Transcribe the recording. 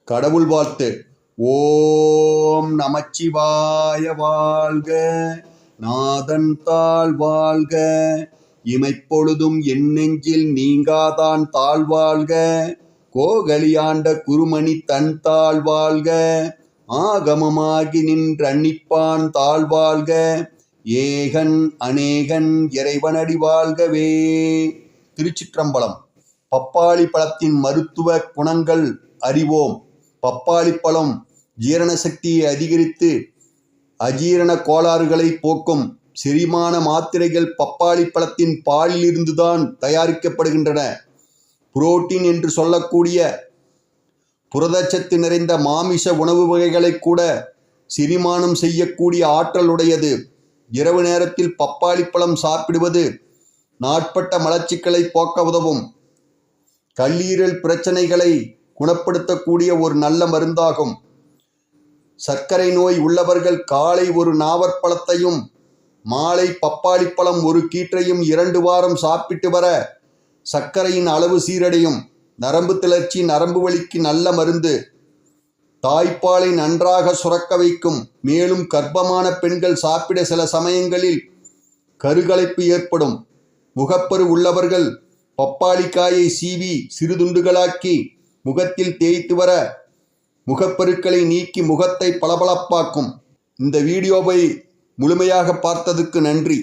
கடவுள் வாழ்த்து. ஓம் நமச்சிவாய வாழ்க, நாதன் தாழ் வாழ்க, இமைப்பொழுதும் என் நெஞ்சில் நீங்காதான் தாழ்வாழ்க, கோகலியாண்ட குருமணி தன் தாழ்வாழ்க, ஆகமமாகி நின்றன்னிப்பான் தாழ்வாழ்க, ஏகன் அநேகன் இறைவனடி வாழ்கவே. திருச்சிற்றம்பலம். பப்பாளி பழத்தின் மருத்துவ குணங்கள் அறிவோம். பப்பாளி பழம் ஜீரண சக்தியை அதிகரித்து அஜீரண கோளாறுகளை போக்கும். செரிமான மாத்திரைகள் பப்பாளி பழத்தின் பாலில் இருந்துதான் தயாரிக்கப்படுகின்றன. புரோட்டீன் என்று சொல்லக்கூடிய புரதச்சத்து நிறைந்த மாமிச உணவு வகைகளை கூட செரிமானம் செய்யக்கூடிய ஆற்றல் உடையது. இரவு நேரத்தில் பப்பாளி பழம் சாப்பிடுவது நாட்பட்ட மலச்சிக்கலை போக்க உதவும். கல்லீரல் பிரச்சனைகளை குணப்படுத்தக்கூடிய ஒரு நல்ல மருந்தாகும். சர்க்கரை நோய் உள்ளவர்கள் காலை ஒரு நாவற்பழத்தையும் மாலை பப்பாளி பழம் ஒரு கீற்றையும் 2 வாரம் சாப்பிட்டு வர சர்க்கரையின் அளவு சீரடையும். நரம்பு தளர்ச்சி, நரம்பு வலிக்கு நல்ல மருந்து. தாய்ப்பாலை நன்றாக சுரக்க வைக்கும். மேலும் கர்ப்பமான பெண்கள் சாப்பிட சில சமயங்களில் கருகலைப்பு ஏற்படும். முகப்பரு உள்ளவர்கள் பப்பாளிக்காயை சீவி சிறு துண்டுகளாக்கி முகத்தில் தேய்த்து வர முகப்பருக்களை நீக்கி முகத்தை பளபளப்பாக்கும். இந்த வீடியோவை முழுமையாக பார்த்ததுக்கு நன்றி.